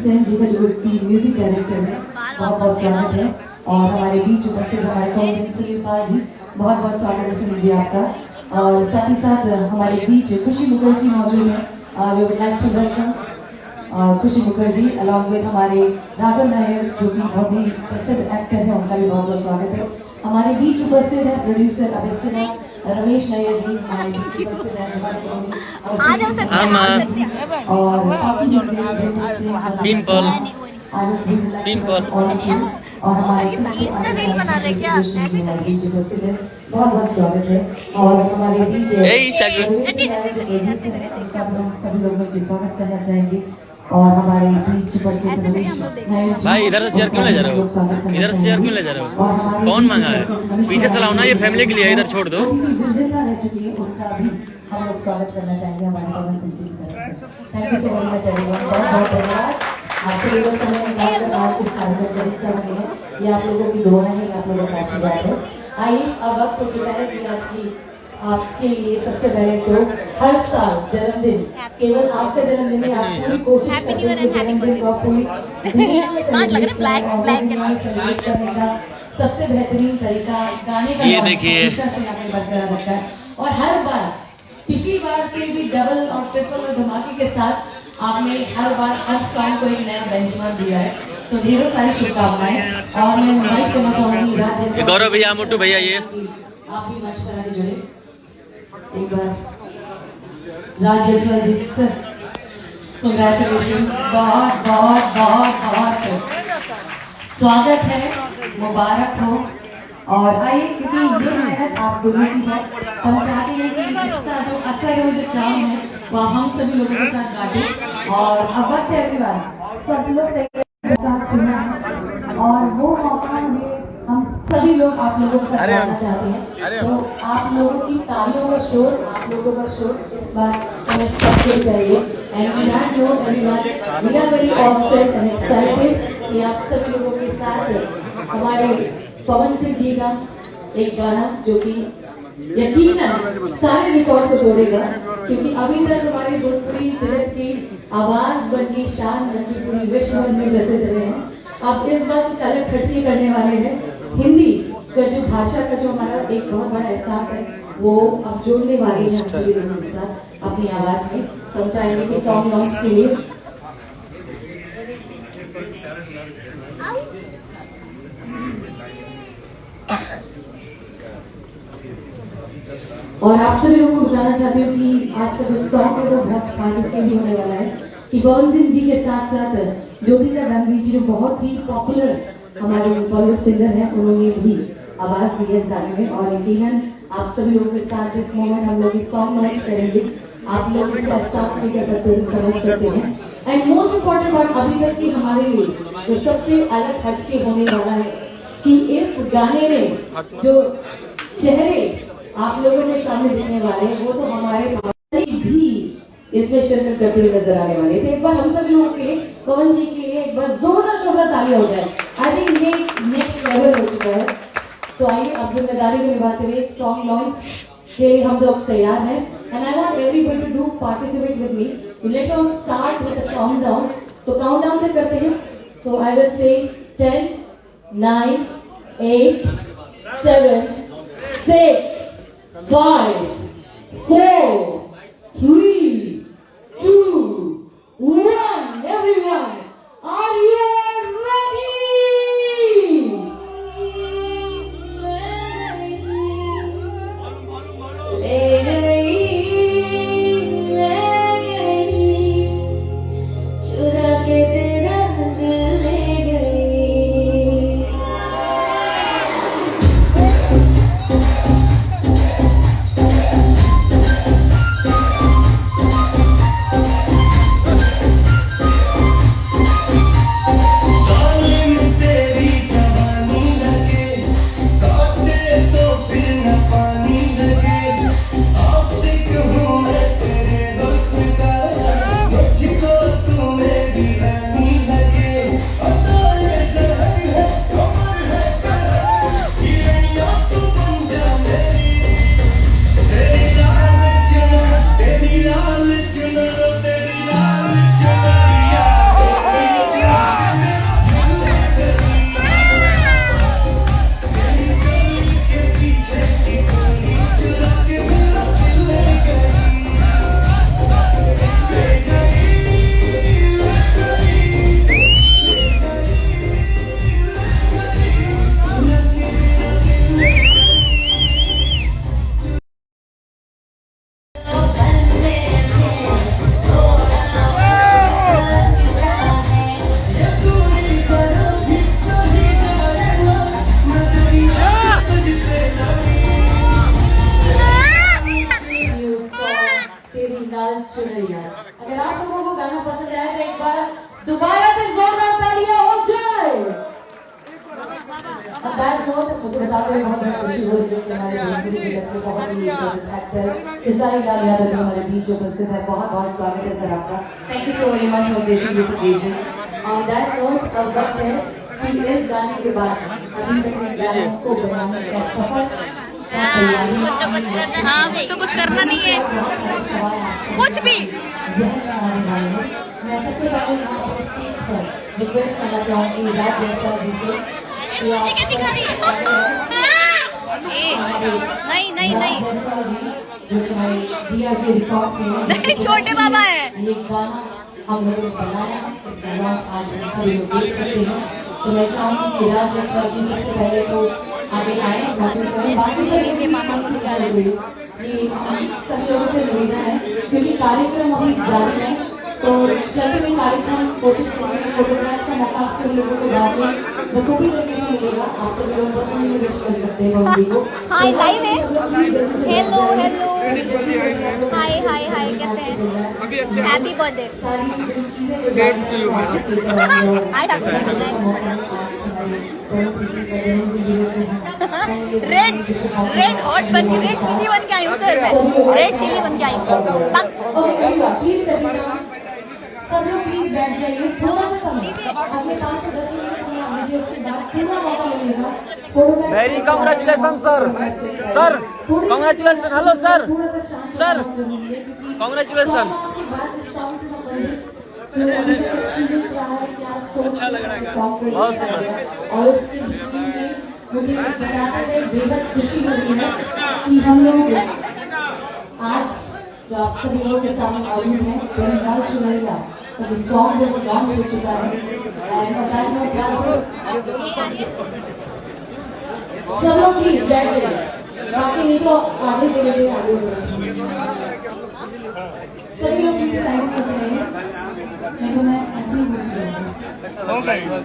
सेन जी का जो music director है, बहुत बहुत स्वागत है। और हमारे बीच उपस्थित हमारे कॉमेडियन सलीम पाल जी, बहुत बहुत स्वागत है सलीम जी आपका। और साथ ही साथ हमारे बीच खुशी मुखर्जी मौजूद है। We would like to welcome Khushi Mukherjee along with हमारे राघव नायर जो कि बहुत ही प्रसिद्ध एक्टर है, उनका भी बहुत बहुत स्वागत है। हमारे बीच उपस्थित है प्रोड्यूसर अभिषेक रमेश नायर जी, हमारे बीच उपस्थित है और हमारे बहुत बहुत स्वागत है। और हमारे बीच सभी लोगों की स्वागत करना चाहेंगे। और हमारे बीच भाई इधर से चेयर क्यों ले जा रहे हो? इधर से चेयर क्यों ले जा रहे हो? कौन मांगा है? पीछे से लाओ ना, ये फैमिली के लिए, इधर छोड़ दो। रह चुकी है, उनका भी हम लोग स्वागत करना चाहेंगे हमारे पवन सिंह जी की तरफ से। Thank you so much everyone, बहुत बहुत धन्यवाद। आपसे लोग समय निकालकर आज इस कार्यक्रम का हिस्सा बने हैं, ये आप लोगों की दुआ है, आप लोगों का आशीर्वाद है। आइए अब वक्त हो चुका है कि आज की आपके लिए सबसे पहले तो हर साल जन्मदिन केवल आपका जन्मदिन है, आप पूरी कोशिश करते हैं कि जन्मदिन को पूरी दुनिया में सेलिब्रेट करने का सबसे बेहतरीन तरीका गाने का ये देखिए से आपने बरकरार रखा है। और हर बार पिछली बार से भी डबल और ट्रिपल और धमाके के साथ आपने हर बार हर सॉन्ग को एक नया बेंचमार्क दिया है, तो ढेरों सारी शुभकामनाएं। और मैं इनवाइट करना चाहूंगी राजेश गौरव भैया, मोटू भैया, ये आप भी मंच पर आके जुड़े एक बार। राजेश जी सर, कंग्रेचुलेशन, बहुत बहुत बहुत बहुत स्वागत है, मुबारक हो। और आइए, क्योंकि ये मेहनत आप दोनों की है, हम चाहते हैं कि इसका जो असर है, जो चाम है, वह हम सभी लोगों के साथ बांटे। और अब वक्त है एवरीवन, सब लोग तैयार चुना है और वो मौका हमें हम सभी लोग आप लोगों के साथ बांटना चाहते हैं। तो आप लोगों की तालियों का शोर, आप लोगों का शोर इस बार हमें सबको चाहिए। And on that note everyone, we are very obsessed and excited कि आप सभी लोगों के साथ हमारे पवन सिंह जी का एक गाना जो कि यकीनन सारे रिकॉर्ड को तोड़ेगा, क्योंकि अभी तक हमारे भोजपुरी जगत की आवाज बन की शान बन की पूरी विश्व भर में प्रसिद्ध रहे हैं। अब इस बार कुछ अलग खटकी करने वाले हैं। हिंदी का जो भाषा का जो हमारा एक बहुत बड़ा एहसास है, वो अब जोड़ने वाले हैं सभी लोगों के साथ अपनी आवाज में। तो हम चाहेंगे कि सॉन्ग लॉन्च के लिए और आप सभी लोगों को बताना चाहती हूँ कि आज का जो सॉन्ग है वो बहुत खास इसलिए भी होने वाला है कि पवन सिंह जी के साथ साथ ज्योतिका रणवीर जी जो बहुत ही पॉपुलर हमारे बॉलीवुड सिंगर हैं, उन्होंने भी आवाज दी है इस गाने में। और यकीनन आप सभी लोगों के साथ जिस मोमेंट हम लोग सॉन्ग लॉन्च करेंगे, आप लोग इसका एहसास भी कर सकते हैं, समझ सकते हैं। एंड मोस्ट इम्पोर्टेंट बात अभी तक की हमारे लिए तो सबसे अलग हटके होने वाला है कि इस गाने में जो चेहरे आप लोगों के सामने दिखने वाले हैं, वो तो हमारे भी इसमें शिरकत करते हुए नजर आने वाले थे। एक बार हम सभी लोगों के लिए पवन जी के लिए एक बार जोरदार शोरदार तालियां हो जाए। आई थिंक ये नेक्स्ट लेवल हो चुका है। तो आइए अब जिम्मेदारी को निभाते हुए एक सॉन्ग लॉन्च के लिए हम लोग तैयार हैं। And I want everybody to do participate with me. Let us start with the countdown. तो काउंटडाउन से करते हैं। तो I will say 10 9 8 7 6 5 4 3 2 1. Everyone, are you ready? चुरा के तेरा दिल ले गई। बताते हुए बहुत खुशी हो रही है कि हमारे भोजपुरी जगत के बहुत ही एक्टर खेसारी लाल यादव जो हमारे बीच उपस्थित है। बहुत बहुत स्वागत है सर आपका। Thank you so very much for gracing this occasion. On that note अब वक्त है कि इस गाने के बाद अभी तक के गानों को बनाने का सफर तो कुछ करना नहीं है, कुछ भी। मैं सबसे पहले यहाँ पर स्टेज पर रिक्वेस्ट करना चाहूँगी राज जैसा जी से कि नहीं नहीं नहीं, जो कि हमारे DRJ रिकॉर्ड से छोटे बाबा है। ये गाना हम लोगों ने बनाया है। इस गाना आज हम सभी लोग देख सकते हैं। तो मैं चाहूँगी कि राज जैसा जी सबसे पहले तो आगे आए, बाकी सभी मामा को निकालेंगे। ये सभी लोगों से निवेदन है क्योंकि कार्यक्रम अभी जारी है, तो चलते हुए कार्यक्रम कोशिश करेंगे फोटोग्राफ्स का मौका आप सभी लोगों को बाद में बखूबी तरीके से मिलेगा। आप सभी लोग बस में विश कर सकते हैं बॉबी को। हाय लाइव है। हेलो हेलो, हाय हाय हाय, कैसे हैं? Happy birthday. सारी चीजें हाय डॉक्टर। रेड रेड हॉट बन के, रेड चिली बन के आई हूँ सर, मैं रेड चिली बन के आई हूँ। प्लीज सब लोग प्लीज बैठ जाइए। थोड़ा सा समय, अगले 5 से 10 मिनट का समय आप लीजिए, उसके बाद पूरा मौका मिलेगा। Very congratulation sir, sir congratulation. Hello sir, sir congratulation. अच्छा लग रहा है, बहुत सुंदर। और उसके में मुझे बताते हुए बेहद खुशी हो रही है कि हम लोग आज जो आप सभी लोगों के सामने मौजूद हैं, बेनकाल चुनरिया का जो सॉन्ग है वो लॉन्च हो चुका है। सब लोग प्लीज बैठ जाइए, बाकी नहीं तो आगे के लिए आगे सभी लोग प्लीज टाइम कर रहे हैं, नहीं तो मैं ऐसे ही बोल रही हूँ।